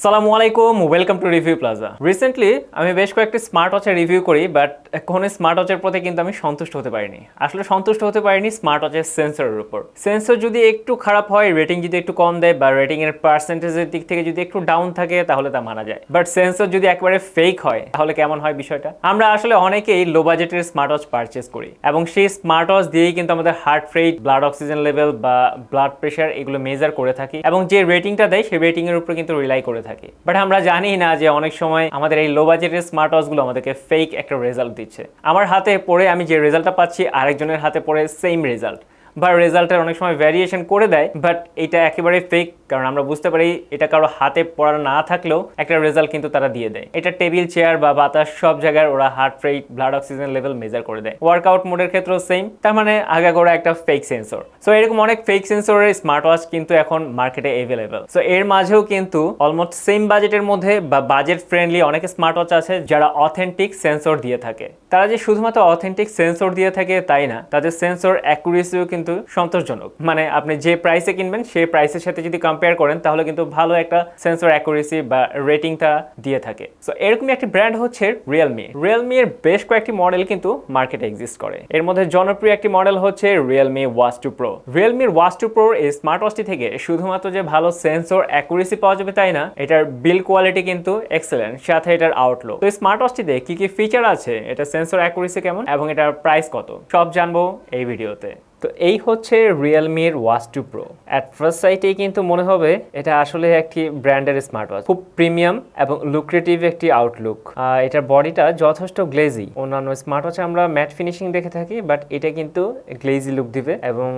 আসসালামু আলাইকুম, welcome to review plaza. Recently আমি বেশ কয়েকটি স্মার্ট ওয়াচের রিভিউ করি, বাট কোনো স্মার্ট ওয়াচের প্রতি কিন্তু আমি সন্তুষ্ট হতে পারিনি। আসলে সন্তুষ্ট হতে পারিনি স্মার্ট ওয়াচের সেন্সরের উপর। সেন্সর যদি একটু খারাপ হয়, রেটিং যদি একটু কম দেয় বা রেটিং এর পার্সেন্টেজের দিক থেকে যদি একটু ডাউন থাকে তাহলে তা মানা যায়, বাট সেন্সর যদি একেবারে ফেক হয় তাহলে কেমন হয় বিষয়টা। আমরা আসলে অনেকেই লো বাজেটের স্মার্ট ওয়াচ পারচেস করি এবং সেই স্মার্ট ওয়াচ দিয়েই কিন্তু আমাদের heart rate, blood oxygen level বা ব্লাড প্রেশার এগুলো মেজার করে থাকি এবং যে রেটিংটা দেয় সেই রেটিং এর উপর কিন্তু রিলাই করে থাকি। বাট আমরা জানি না যে অনেক সময় আমাদের এই লো বাজেটের স্মার্ট ওয়াচগুলো আমাদেরকে ফেক একটা রেজাল্ট দিচ্ছে। আমার হাতে পড়ে আমি যে রেজাল্টটা পাচ্ছি আরেকজনের হাতে পড়ে সেম রেজাল্ট বা রেজাল্টের অনেক সময় ভ্যারিয়েশন করে দেয়, বাট এটা একেবারে ফেক। কারণ আমরা বুঝতে পারি এটা কারো হাতে পড়া না থাকলেও একটা রেজাল্ট কিন্তু তারা দিয়ে দেয়। এটা টেবিল, চেয়ার বা বাতাস সব জায়গায় ওরা heart rate, blood oxygen level measure করে দেয়। ওয়ার্কআউট মোডের ক্ষেত্রেও সেম। তার মানে আগাগোড়া একটা ফেক সেন্সর। সো এরকম অনেক ফেক সেন্সরের স্মার্ট ওয়াচ কিন্তু এখন মার্কেটে অ্যাভেলেবেল। সো এর মাঝেও কিন্তু অলমোস্ট সেম বাজেটের মধ্যে বা বাজেট ফ্রেন্ডলি অনেক স্মার্ট ওয়াচ আছে যারা অথেন্টিক সেন্সর দিয়ে থাকে। তারা যে শুধুমাত্র অথেন্টিক সেন্সর দিয়ে থাকে তাই না, তাদের সেন্সর অ্যাকুরেসিও কিন্তু সন্তোষজনক। মানে আপনি যে প্রাইসে কিনবেন সেই প্রাইসের সাথে যদি কম্পেয়ার করেন তাহলে কিন্তু ভালো একটা সেন্সর অ্যাকুরেসি বা রেটিংটা দিয়ে থাকে। সো এরকমই একটি ব্র্যান্ড হচ্ছে রিয়েলমি এর বেশ কয়েকটি মডেল কিন্তু মার্কেটে এক্সিস্ট করে। এর মধ্যে জনপ্রিয় একটি মডেল হচ্ছে রিয়েলমি ওয়াচ 2 প্রো। রিয়েলমির ওয়াচ 2 প্রো এই স্মার্ট ওয়াচটি থেকে শুধুমাত্র যে ভালো সেন্সর অ্যাকুরেসি পাওয়া যাবে তাই না, এটার বিল্ড কোয়ালিটি কিন্তু এক্সেলেন্ট, সাথে এটার আউটলুক। তো স্মার্ট ওয়াচটিতে কি কি ফিচার আছে, এটা সেন্সর অ্যাকুরেসি কেমন এবং এটার প্রাইস কত, সব জানবো এই ভিডিওতে। তো এই হচ্ছে রিয়েলমির ওয়াচ 2 প্রো। অ্যাট ফার্স্ট সাইটেই কিন্তু মনে হবে এটা আসলে একটি ব্র্যান্ডের স্মার্ট ওয়াচ। খুব প্রিমিয়াম এবং লুক্রেটিভ একটি আউটলুক। এটার বডিটা যথেষ্ট গ্লেজি। অন্যান্য স্মার্ট ওয়াচে আমরা ম্যাট ফিনিশিং দেখে থাকি, বাট এটা কিন্তু গ্লেজি লুক দিবে এবং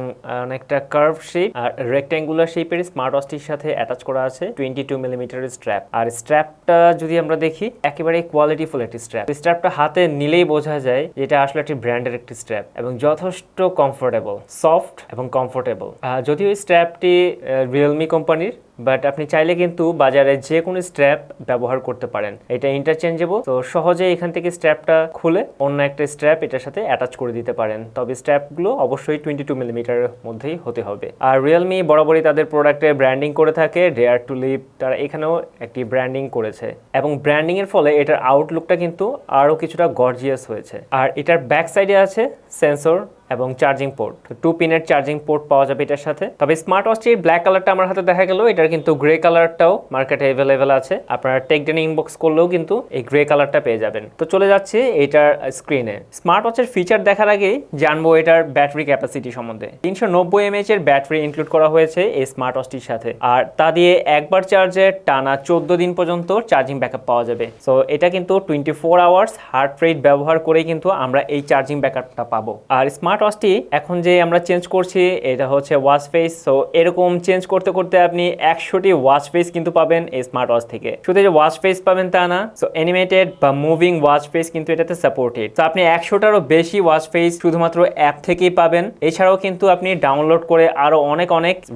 অনেকটা কার্ভ শেপ আর রেক্ট্যাঙ্গুলার শেপের স্মার্ট ওয়াচটির সাথে অ্যাটাচ করা আছে 22 মিলিমিটারের স্ট্র্যাপ। আর স্ট্র্যাপটা যদি আমরা দেখি একেবারে কোয়ালিটিফুল একটি স্ট্র্যাপ। স্ট্র্যাপটা হাতে নিলেই বোঝা যায় এটা আসলে একটি ব্র্যান্ডের একটি স্ট্র্যাপ এবং যথেষ্ট কমফোর্টেবল, সফট এবং কমফোর্টেবল। যদিও এই স্ট্র্যাপটি রিয়েলমি কোম্পানির, বাট আপনি চাইলে কিন্তু বাজারে যে কোনো স্ট্র্যাপ ব্যবহার করতে পারেন। এটা ইন্টারচেঞ্জেবল, তো সহজে এখান থেকে স্ট্র্যাপটা খুলে অন্য একটা স্ট্র্যাপ এটার সাথে অ্যাটাচ করে দিতে পারেন। তবে স্ট্র্যাপগুলো অবশ্যই 22 মিলিমিটারের মধ্যেই হতে হবে। আর রিয়েলমি বরাবরই তাদের প্রোডাক্টে ব্র্যান্ডিং করে থাকে ডেয়ার টু লিভ। তারা এখানেও একটি ব্র্যান্ডিং করেছে এবং ব্র্যান্ডিং এর ফলে এটার আউটলুকটা কিন্তু আরও কিছুটা গর্জিয়াস হয়েছে। আর এটার ব্যাক সাইডে আছে সেন্সর এবং চার্জিং পোর্ট। 2 পিনের চার্জিং পোর্ট পাওয়া যাবে এটার সাথে। তবে স্মার্ট ওয়াচটির ব্ল্যাক কালারটা আমার হাতে দেখা গেল, এটার কিন্তু গ্রে কালারটাও মার্কেটে অ্যাভেলেবেল আছে। আপনারা TechDen ইনবক্স করলেও কিন্তু এই গ্রে কালারটা পেয়ে যাবেন। তো চলে যাচ্ছে এটার স্ক্রিনে। স্মার্ট ওয়াচের ফিচার দেখার আগেই জানবো এটার ব্যাটারি ক্যাপাসিটি সম্বন্ধে। 390 mAh এর ব্যাটারি ইনক্লুড করা হয়েছে এই স্মার্ট ওয়াচটির সাথে। আর তা দিয়ে একবার চার্জে টানা 14 দিন পর্যন্ত চার্জিং ব্যাকআপ পাওয়া যাবে। সো এটা কিন্তু 24 আওয়ার্স হার্ট রেট ব্যবহার করেই কিন্তু আমরা এই চার্জিং ব্যাকআপটা পাবো। আর স্মার্ট ওয়াচটি এখন যে আমরা চেঞ্জ করছি এটা হচ্ছে ওয়াচ ফেস। সো এরকম চেঞ্জ করতে করতে আপনি 100টি ওয়াচ ফেস কিন্তু পাবেন এই স্মার্ট ওয়াচ থেকে। শুধু যে ওয়াচ ফেস পাবেন তা না, সো অ্যানিমেটেড বা মুভিং ওয়াচ ফেস কিন্তু এটাতে সাপোর্টেড। তো আপনি 100টারও বেশি ওয়াচ ফেস শুধুমাত্র অ্যাপ থেকেই পাবেন। এছাড়াও কিন্তু আপনি ডাউনলোড করে আরো অনেক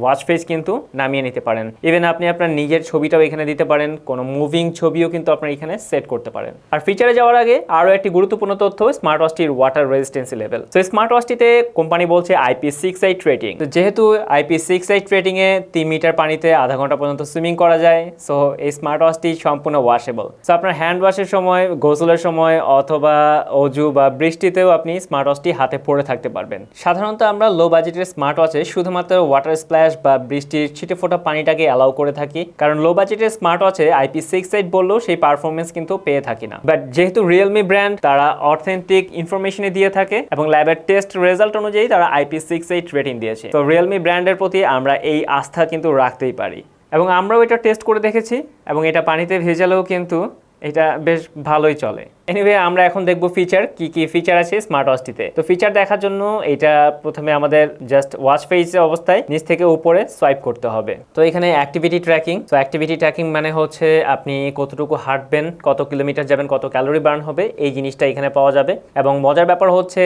ওয়াচ ফেস কিন্তু নামিয়ে নিতে পারেন। ইভেন আপনি আপনার নিজের ছবিটাও এখানে দিতে পারেন, কোনো মুভিং ছবিও কিন্তু আপনার এখানে সেট করতে পারেন। আর ফিচারে যাওয়ার আগে আরো একটি গুরুত্বপূর্ণ তথ্য, স্মার্ট ওয়াচটির ওয়াটার রেজিস্ট্যান্সি লেভেল। তো স্মার্ট ওয়াচটিতে কোম্পানি বলছে IP68 রেটিং। তো যেহেতু IP68 রেটিং এ 3 মিটার পানিতে আধা ঘন্টা পর্যন্ত সুইমিং করা যায়, সো এই স্মার্ট ওয়াচটি সম্পূর্ণ ওয়াশেবল। সো আপনার হ্যান্ড ওয়াশের সময়, গোসলের সময় অথবা অজু বা বৃষ্টিতেও আপনি স্মার্ট ওয়াচটি হাতে পরে থাকতে পারবেন। সাধারণত আমরা লো বাজেটের স্মার্ট ওয়াচে শুধুমাত্র ওয়াটার স্প্ল্যাশ বা বৃষ্টির ছিটে ফোটা পানিটাকে অ্যালাউ করে থাকি, কারণ লো বাজেটের স্মার্ট ওয়াচে IP68 বললেও সেই পারফরমেন্স কিন্তু পেয়ে থাকি না। বাট যেহেতু রিয়েলমি ব্র্যান্ড, তারা অথেন্টিক ইনফরমেশনে দিয়ে থাকে এবং ল্যাবের টেস্ট রেজাল্ট অনুযায়ী তারা IP68 রেটিং দিয়েছে। তো রিয়েলমি ব্র্যান্ডের প্রতি আমরা এই আস্থা কিন্তু রাখতেই পারি এবং আমরাও এটা টেস্ট করে দেখেছি এবং এটা পানিতে ভেজালেও কিন্তু এটা বেশ ভালোই চলে। এনিওয়ে আমরা এখন দেখব ফিচার, কি কি ফিচার আছে স্মার্ট ওয়াচটিতে। তো ফিচার দেখার জন্য এটা প্রথমে আমাদের জাস্ট ওয়াচ ফেসে অবস্থায় নিচ থেকে উপরে সোয়াইপ করতে হবে। তো এখানে অ্যাক্টিভিটি ট্র্যাকিং। তো অ্যাক্টিভিটি ট্র্যাকিং মানে হচ্ছে আপনি কতটুকু হাঁটবেন, কত কিলোমিটার যাবেন, কত ক্যালোরি বার্ন হবে, এই জিনিসটা এখানে পাওয়া যাবে। এবং মজার ব্যাপার হচ্ছে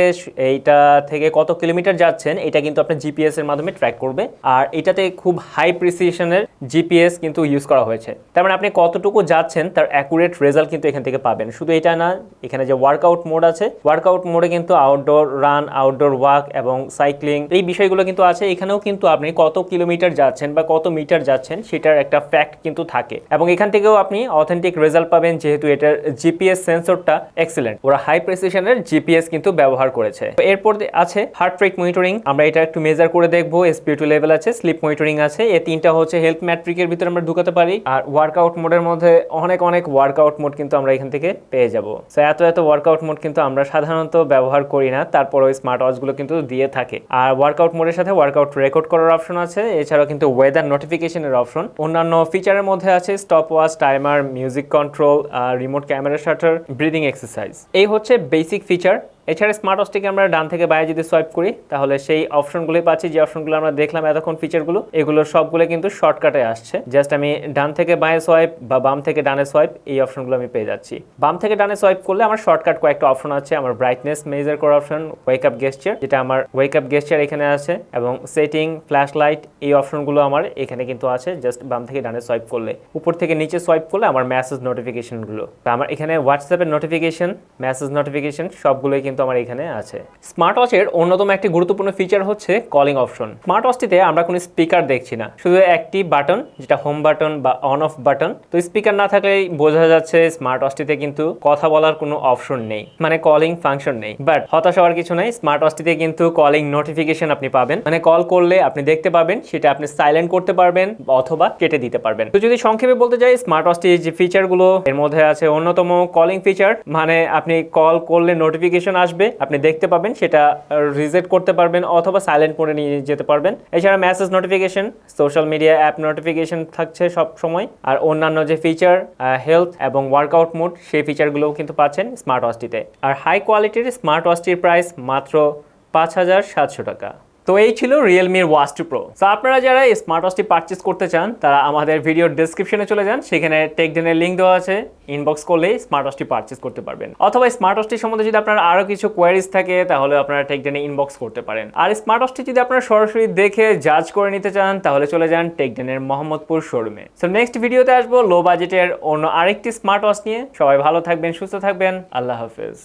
এইটা থেকে কত কিলোমিটার যাচ্ছেন এটা কিন্তু আপনার জিপিএস এর মাধ্যমে ট্র্যাক করবে। আর এটাতে খুব হাই প্রিসিশনের জিপিএস কিন্তু ইউজ করা হয়েছে। তার মানে আপনি কতটুকু যাচ্ছেন তার অ্যাকুরেট রেজাল্ট কিন্তু এখান থেকে পাবেন। শুধু এটা না, না, এখানে যে ওয়ার্কআউট মোড আছে, ওয়ার্কআউট মোডে কিন্তু আউটডোর রান, আউটডোর ওয়াক এবং সাইক্লিং এই বিষয়গুলো কিন্তু আছে। এখানেও কিন্তু আপনি কত কিলোমিটার যাচ্ছেন বা কত মিটার যাচ্ছেন সেটার একটা ফ্যাক্ট কিন্তু থাকে, এবং এখান থেকেও আপনি অথেন্টিক রেজাল্ট পাবেন, যেহেতু এটার জিপিএস সেন্সরটা এক্সিলেন্ট, ওরা হাই প্রেসিশনের জিপিএস কিন্তু ব্যবহার করেছে। এরপর আছে হার্ট রেট মনিটরিং, আমরা এটা একটু মেজার করে দেখবো। SpO2 লেভেল আছে, স্লিপ মনিটরিং আছে, এই তিনটা হচ্ছে হেলথ ম্যাট্রিকের ভিতরে আমরা ঢুকাতে পারি। আর ওয়ার্কআউট মোডের মধ্যে অনেক ওয়ার্কআউট মোড কিন্তু আমরা এখান থেকে পেয়ে যাব। সো এত ওয়ার্কআউট মোড কিন্তু আমরা সাধারণত ব্যবহার করি না, তারপর ওই স্মার্ট ওয়াচগুলো কিন্তু দিয়ে থাকে। আর ওয়ার্কআউট মোডের সাথে ওয়ার্কআউট রেকর্ড করার অপশন আছে, এছাড়াও কিন্তু ওয়েদার নোটিফিকেশনের অপশন। অন্যান্য ফিচারের মধ্যে আছে stop watch, timer, music control, remote camera shutter, breathing exercise. এই হচ্ছে বেসিক ফিচার। এছাড়া স্মার্ট ওয়াচটিকে আমরা ডান থেকে বাইরে যদি সোয়াইপ করি তাহলে সেই অপশনগুলোই পাচ্ছি, যে অপশনগুলো আমরা দেখলাম এতক্ষণ ফিচারগুলো, এগুলো সবগুলো কিন্তু শর্টকাটে আসছে। জাস্ট আমি ডান থেকে বাঁয়ে সোয়াইপ বা বাম থেকে ডানে সোয়াইপ, এই অপশনগুলো আমি পেয়ে যাচ্ছি। বাম থেকে ডানে সোয়াইপ করলে আমার শর্টকাট কয়েকটা অপশন আছে। আমার ব্রাইটনেস মেজার করার অপশন, ওয়েক আপ গেস্টার, যেটা আমার ওয়েক আপ গেস্টার এখানে আছে, এবং সেটিং, ফ্ল্যাশ লাইট, এই অপশনগুলো আমার এখানে কিন্তু আছে। জাস্ট বাম থেকে ডানে সোয়াইপ করলে, উপর থেকে নিচে সোয়াইপ করলে আমার মেসেজ নোটিফিকেশনগুলো, আমার এখানে হোয়াটসঅ্যাপের নোটিফিকেশন, মেসেজ নোটিফিকেশন সবগুলোই কিন্তু আমার এখানে আছে। স্মার্ট ওয়াচের অন্যতম একটি গুরুত্বপূর্ণ ফিচার হচ্ছে কলিং অপশন। স্মার্ট ওয়াচটিতে আমরা কোনো স্পিকার দেখছি না, শুধু একটি বাটন, যেটা হোম বাটন বা অন অফ বাটন। তো স্পিকার না থাকলেই বোঝা যাচ্ছে স্মার্ট ওয়াচটিতে কিন্তু কথা বলার কোনো অপশন নেই, মানে কলিং ফাংশন নেই। বাট হতাশ হওয়ার কিছু নাই, স্মার্ট ওয়াচটিতে কিন্তু কলিং নোটিফিকেশন আপনি পাবেন, মানে কল করলে আপনি দেখতে পাবেন, সেটা আপনি সাইলেন্ট করতে পারবেন অথবা কেটে দিতে পারবেন। তো যদি সংক্ষেপে বলতে যাই, স্মার্ট ওয়াচটির যে ফিচারগুলো, এর মধ্যে আছে অন্যতম কলিং ফিচার, মানে আপনি কল করলে নোটিফিকেশন আসবে, আপনি দেখতে পাবেন, সেটা রিজেক্ট করতে পারবেন অথবা সাইলেন্ট করে নিয়ে যেতে পারবেন। এছাড়া message notification, social media app notification থাকছে সব সময়। আর অন্যান্য যে ফিচার, হেলথ এবং ওয়ার্কআউট মোড, সেই ফিচারগুলোও কিন্তু পাচ্ছেন স্মার্ট ওয়াচটিতে। আর হাই কোয়ালিটির স্মার্ট ওয়াচটির প্রাইস মাত্র 5,700 টাকা। তো এই ছিল রিয়েলমির ওয়াচ 2 প্রো। তো আপনারা যারা এই স্মার্ট ওয়াচটি পারচেস করতে চান, তারা আমাদের ভিডিওর ডেসক্রিপশনে চলে যান, সেখানে টেকডেনের লিঙ্ক দেওয়া আছে, ইনবক্স করলেই স্মার্ট ওয়াচটি পারচেস করতে পারবেন। অথবা স্মার্ট ওয়াচটি সম্বন্ধে যদি আপনার আরও কিছু কোয়ারিজ থাকে, তাহলে আপনারা টেকডেনে ইনবক্স করতে পারেন। আর স্মার্ট ওয়াচটি যদি আপনারা সরাসরি দেখে জাজ করে নিতে চান, তাহলে চলে যান টেকডেনের মোহাম্মদপুর শোরুমে। সো নেক্সট ভিডিওতে আসবো লো বাজেটের অন্য আরেকটি স্মার্ট ওয়াচ নিয়ে। সবাই ভালো থাকবেন, সুস্থ থাকবেন, আল্লাহ হাফেজ।